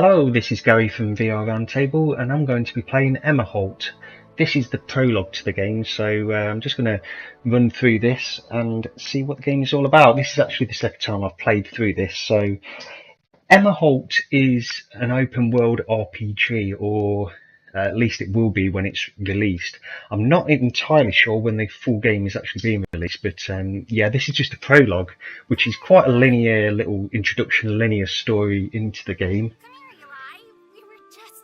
Hello, this is Gary from VR Roundtable, and I'm going to be playing Emmerholt. This is the prologue to the game, so I'm just going to run through this and see what the game is all about. This is actually the second time I've played through this. So Emmerholt is an open world RPG, or at least it will be when it's released. I'm not entirely sure when the full game is actually being released, but yeah, this is just a prologue, which is quite a linear little introduction, linear story into the game.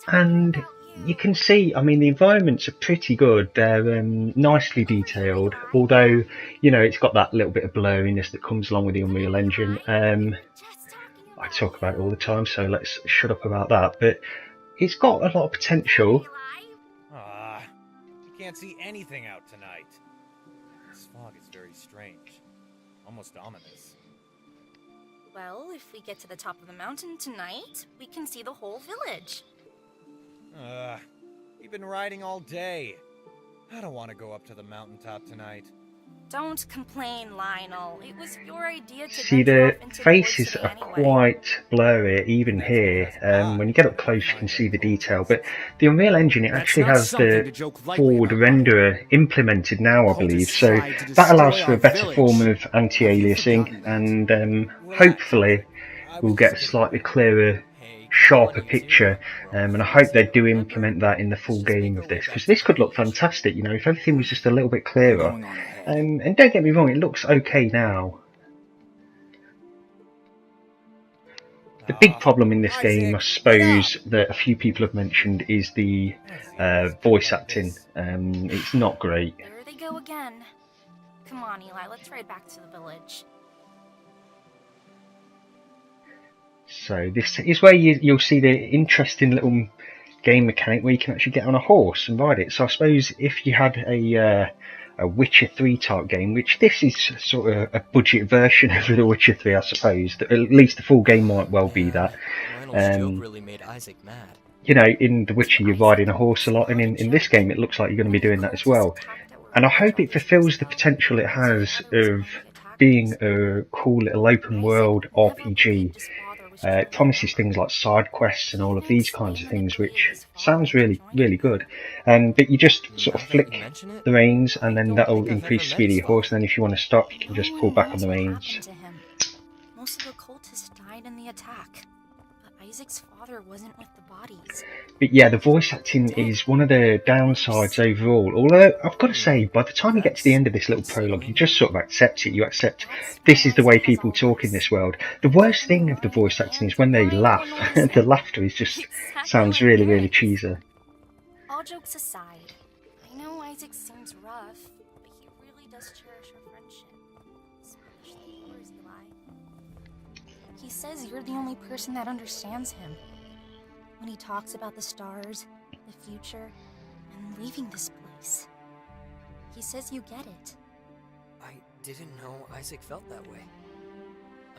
And you can see, I mean, the environments are pretty good. They're nicely detailed, although, you know, it's got that little bit of blurriness that comes along with the Unreal Engine. I talk about it all the time, so let's shut up about that. But it's got a lot of potential. You can't see anything out tonight. This fog is very strange, almost ominous. Well, if we get to the top of the mountain tonight, we can see the whole village. We've been riding all day. I don't want to go up to the mountaintop tonight. Don't complain, Lionel. It was your idea to See, the faces are quite blurry, even here. When you get up close, you can see the detail. But the Unreal Engine, it actually has the forward renderer implemented now, I believe. So that allows for a better form of anti-aliasing, and hopefully we'll get a slightly clearer, sharper picture, and I hope they do implement that in the full game of this, because this could look fantastic, you know, if everything was just a little bit clearer. And don't get me wrong, it looks okay now. The big problem in this game, I suppose, that a few people have mentioned, is the voice acting. It's not great. There they go again. Come on, Eli, let's ride back to the village. So this is where you'll see the interesting little game mechanic where you can actually get on a horse and ride it. So I suppose if you had a Witcher 3 type game, which this is sort of a budget version of the Witcher 3, I suppose, at least the full game might well be that. Really made Isaac mad. You know, in The Witcher you're riding a horse a lot, and in this game it looks like you're going to be doing that as well. And I hope it fulfills the potential it has of being a cool little open world RPG. It promises things like side quests and all of these kinds of things, which sounds really, really good. But you just sort of flick the reins, and then that'll increase the speed of your horse. And then if you want to stop, you can just pull back on the reins. Most of the cultists died in the attack, but Isaac's father wasn't with the bodies. But yeah, the voice acting is one of the downsides overall. Although, I've got to say, by the time you get to the end of this little prologue, you just sort of accept it. You accept this is the way people talk in this world. The worst thing of the voice acting is when they laugh. The laughter is just sounds really, really cheesy. All jokes aside, I know Isaac seems rough, but he really does cherish our friendship. Especially yours, Eli. He says you're the only person that understands him. When he talks about the stars, the future, and leaving this place. He says you get it. I didn't know Isaac felt that way.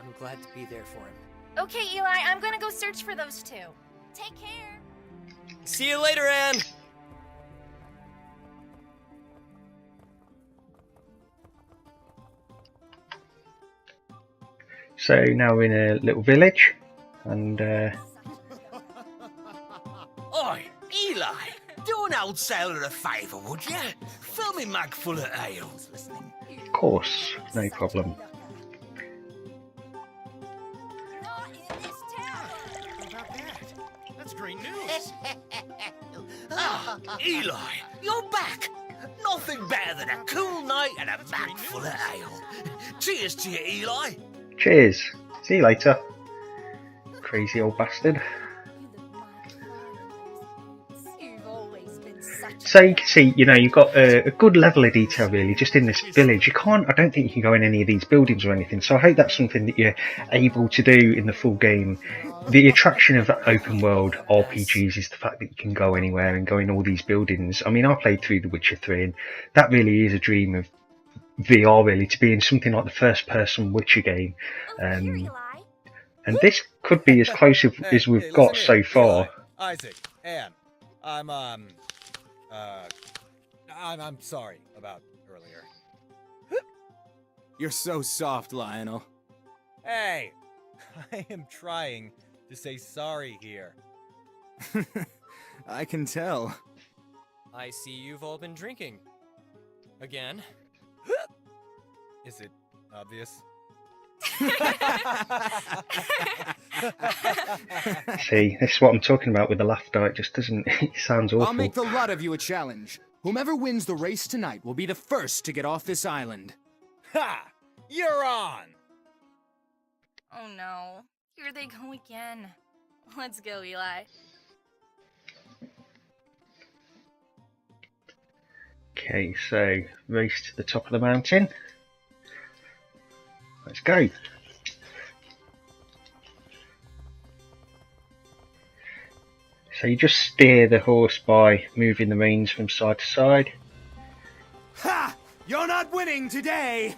I'm glad to be there for him. Okay, Eli, I'm gonna go search for those two. Take care. See you later, Anne! So now we're in a little village, and Oi, Eli, do an old sailor a favour, would you? Fill me mug full of ale. of course, no problem. Not in this town. What about that? That's great news. Eli, you're back. Nothing better than a cool night and a mug full of ale. Cheers to you, Eli. Cheers. See you later, crazy old bastard. So you can see, you know, you've got a good level of detail really just in this village. I don't think you can go in any of these buildings or anything, so I hope that's something that you're able to do in the full game. The attraction of open world RPGs is the fact that you can go anywhere and go in all these buildings. I mean, I played through The Witcher 3, and that really is a dream of VR really, to be in something like the first person Witcher game. And this could be as close as we've got so far. Isaac, Anne, I'm sorry about earlier. You're so soft, Lionel. Hey, I am trying to say sorry here. I can tell. I see you've all been drinking. Again. Is it obvious? See, this is what I'm talking about with the laughter. It just doesn't. It sounds awful. I'll make the lot of you a challenge. Whomever wins the race tonight will be the first to get off this island. Ha! You're on! Oh no. Here they go again. Let's go, Eli. Okay, so race to the top of the mountain. Let's go. So you just steer the horse by moving the reins from side to side. Ha! You're not winning today!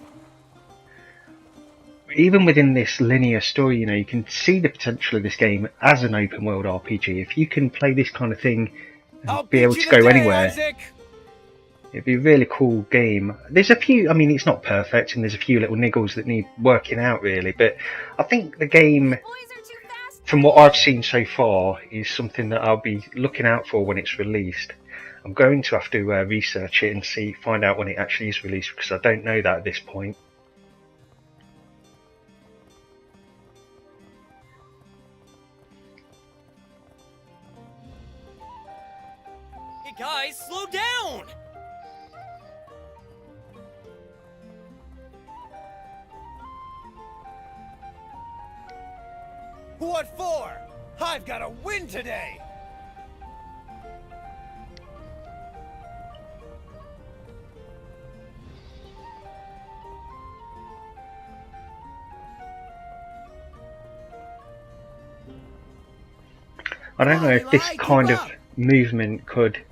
Even within this linear story, you know, you can see the potential of this game as an open world RPG. If you can play this kind of thing and be able to go anywhere, it'd be a really cool game. There's a few, I mean, it's not perfect and there's a few little niggles that need working out really, but I think the game, from what I've seen so far, is something that I'll be looking out for when it's released. I'm going to have to research it and find out when it actually is released, because I don't know that at this point. Hey guys, slow down! What for? I've got to win today! I don't know if this kind of movement could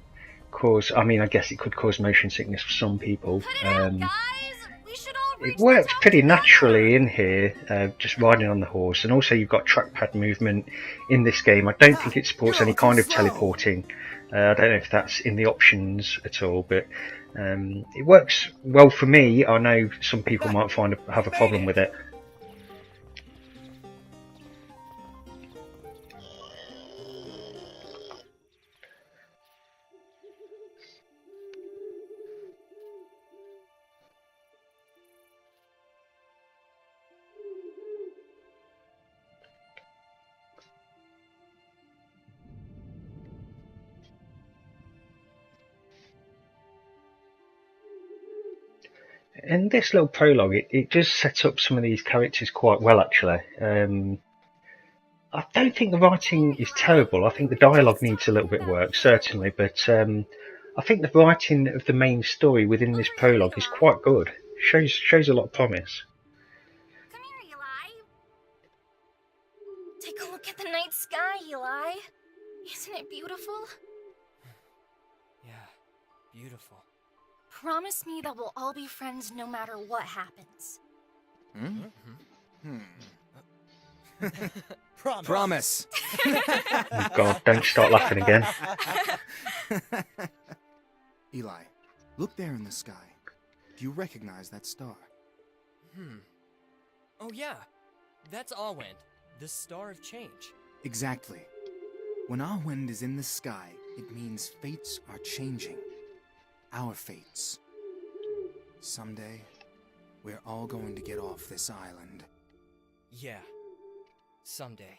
cause, I mean, I guess it could cause motion sickness for some people. It works pretty naturally in here, just riding on the horse, and also you've got trackpad movement in this game. I don't think it supports any kind of teleporting. I don't know if that's in the options at all, but it works well for me. I know some people might have a problem with it. In this little prologue, it does set up some of these characters quite well, actually. I don't think the writing is terrible. I think the dialogue needs a little bit of work, certainly, but I think the writing of the main story within this prologue is quite good. Shows a lot of promise. Come here, Eli. Take a look at the night sky, Eli. Isn't it beautiful? Yeah, beautiful. Promise me that we'll all be friends no matter what happens. Promise. Oh God, don't start laughing again. Eli, look there in the sky. Do you recognize that star? Oh yeah, that's Ahwend, the Star of Change. Exactly. When Ahwend is in the sky, it means fates are changing. Our fates. Someday, we're all going to get off this island. Yeah, someday.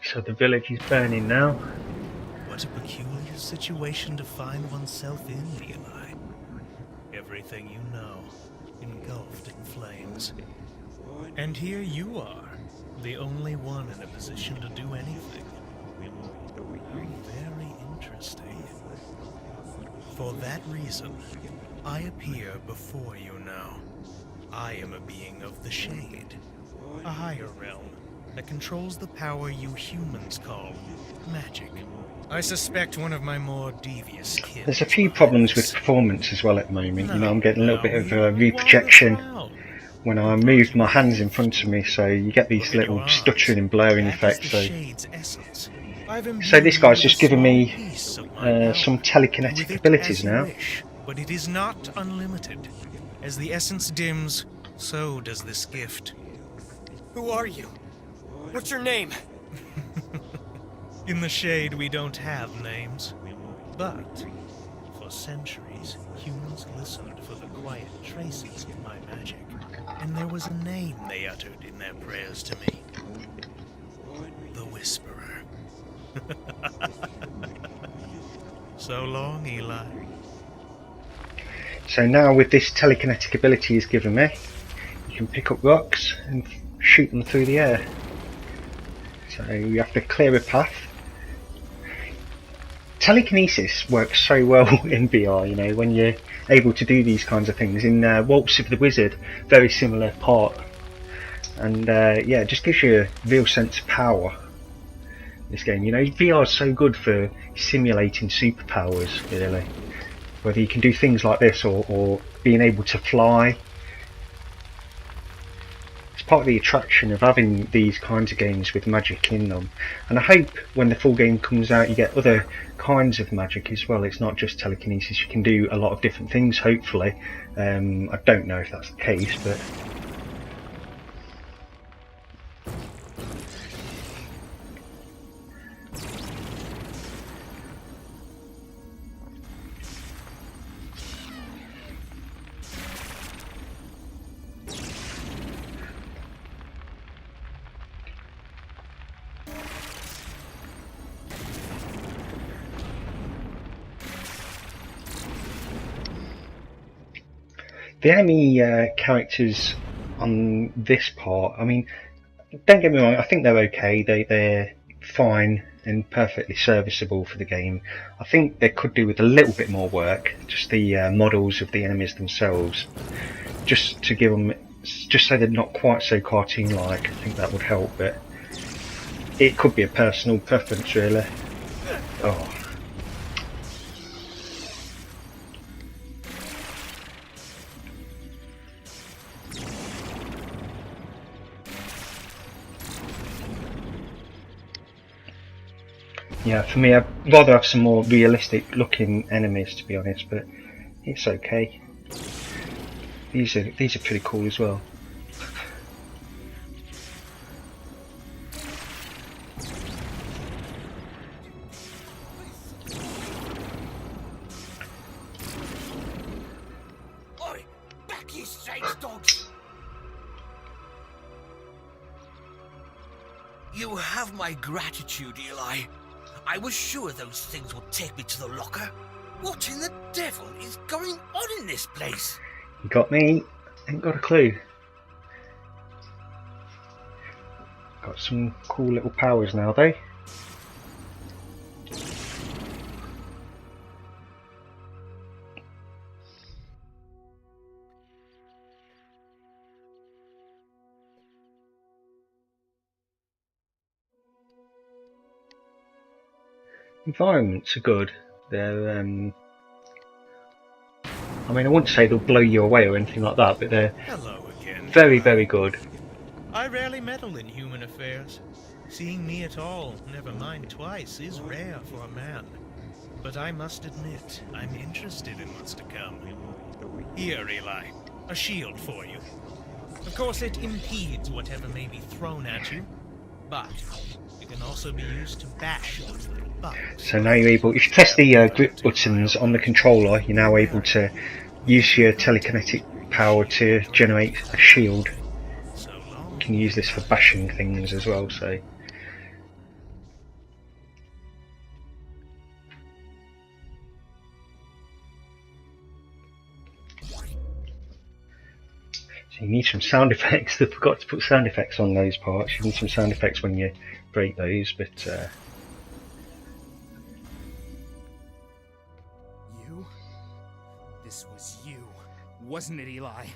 So the village is burning now. What a peculiar situation to find oneself in, Eli. Everything you know, engulfed in flames. And here you are, the only one in a position to do anything. Very interesting. For that reason, I appear before you now. I am a being of the Shade, a higher realm that controls the power you humans call magic. I suspect one of my more devious kids. There's a few problems with performance as well at the moment. You know, I'm getting a little bit of reprojection when I move my hands in front of me, so you get these little stuttering and blurring effects. So So this guy's just given me some With telekinetic it abilities as you now. wish, but it is not unlimited. As the essence dims, so does this gift. Who are you? What's your name? In the shade, we don't have names. But for centuries, humans listened for the quiet traces of my magic. And there was a name they uttered in their prayers to me. The Whisperer. So long, Eli. So now with this telekinetic ability he's given me, you can pick up rocks and shoot them through the air. So you have to clear a path. Telekinesis works so well in VR, you know, when you're able to do these kinds of things. In Waltz of the Wizard, very similar part. And yeah, it just gives you a real sense of power. This game, you know, VR is so good for simulating superpowers, really. Whether you can do things like this or being able to fly. It's part of the attraction of having these kinds of games with magic in them. And I hope when the full game comes out you get other kinds of magic as well. It's not just telekinesis, you can do a lot of different things, hopefully. I don't know if that's the case, but... The enemy characters on this part, I mean, don't get me wrong, I think they're okay, they're fine and perfectly serviceable for the game. I think they could do with a little bit more work, just the models of the enemies themselves, just to give them, just so they're not quite so cartoon-like. I think that would help, but it could be a personal preference, really. Oh. Yeah, for me, I'd rather have some more realistic looking enemies, to be honest, but it's okay. These are pretty cool as well. Oi, back you strange dogs! You have my gratitude, Eli. I was sure those things would take me to the locker. What in the devil is going on in this place? You got me? Ain't got a clue. Got some cool little powers now, though. Environments are good. They're, I mean, I wouldn't say they'll blow you away or anything like that, but they're Hello again. very, very good. I rarely meddle in human affairs. Seeing me at all, never mind twice, is rare for a man. But I must admit, I'm interested in what's to come. Here, Eli, a shield for you. Of course, it impedes whatever may be thrown at you, but it can also be used to bash those little bugs. So now you're able, if you press the grip buttons on the controller, you're now able to use your telekinetic power to generate a shield. So long. You can use this for bashing things as well, so... You need some sound effects. They forgot to put sound effects on those parts. You need some sound effects when you break those, but You? This was you, wasn't it, Eli?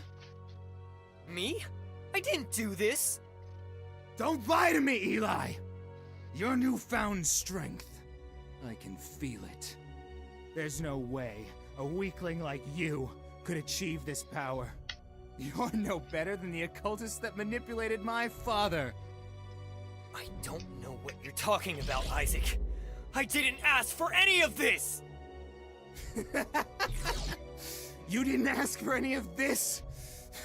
Me? I didn't do this! Don't lie to me, Eli! Your newfound strength. I can feel it. There's no way a weakling like you could achieve this power. You're no better than the occultist that manipulated my father. I don't know what you're talking about, Isaac. I didn't ask for any of this! You didn't ask for any of this?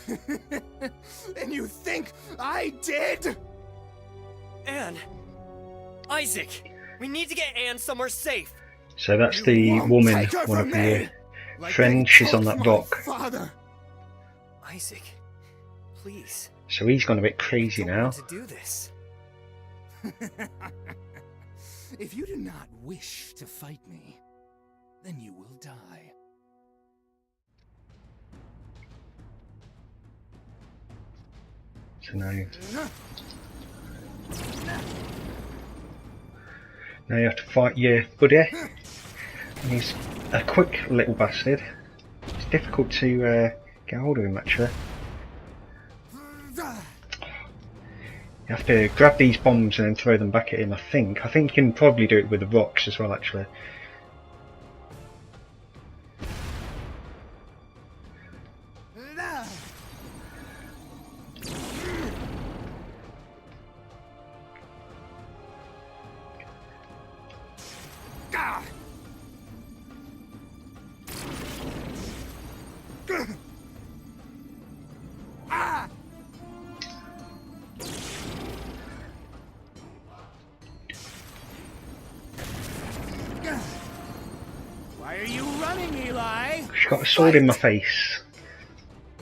And you think I did? Anne! Isaac! We need to get Anne somewhere safe! So that's You the won't woman, take her one of from the me, like friends. they She's on took that my rock. Father. Isaac, please. So he's gone a bit crazy I don't now. want to do this. If you do not wish to fight me, then you will die. So now you have to fight your buddy. And he's a quick little bastard. It's difficult to get hold of him actually. You have to grab these bombs and then throw them back at him, I think. I think you can probably do it with the rocks as well, actually. Why are you running, Eli? She's got a sword in my face.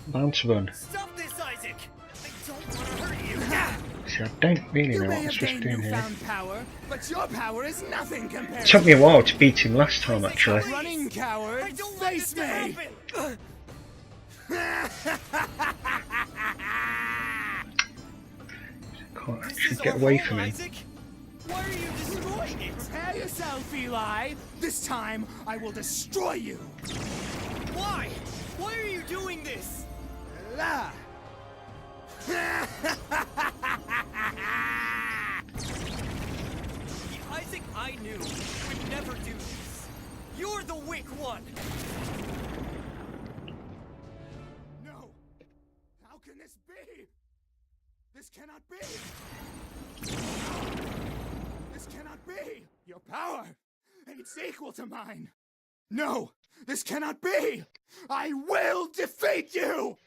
I'm bound to run. Stop this, Isaac! I don't want to hurt you! See, I don't really You know may what I'm have supposed to gained do here. newfound power, but your power is nothing compared It took me a while to beat him last time, to actually. running, coward. I don't want this Face to me. happen! Can't This actually is get our away home, from him. Isaac! Why are you destroying it? Prepare yourself, Eli. This time, I will destroy you. Why? Why are you doing this? La. The Isaac I knew would never do this. You're the weak one! No. How can this be? This cannot be. This cannot be. Your power, it's equal to mine. No, this cannot be. I will defeat you.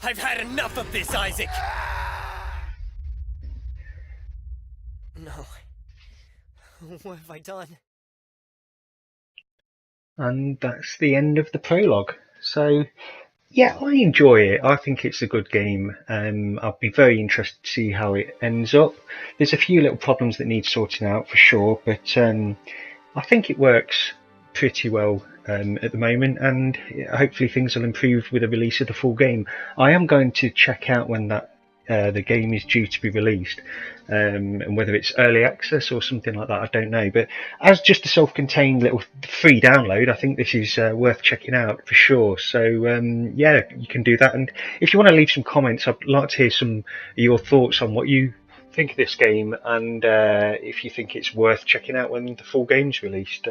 I've had enough of this, Isaac! No. What have I done? And that's the end of the prologue. So yeah, I enjoy it. I think it's a good game. I'll be very interested to see how it ends up. There's a few little problems that need sorting out for sure, but I think it works pretty well at the moment, and hopefully things will improve with the release of the full game. I am going to check out when that the game is due to be released, and whether it's early access or something like that, I don't know. But as just a self-contained little free download, I think this is worth checking out for sure. So yeah, you can do that. And if you want to leave some comments, I'd like to hear some of your thoughts on what you think of this game, and if you think it's worth checking out when the full game's released.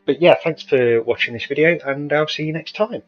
But yeah, thanks for watching this video, and I'll see you next time.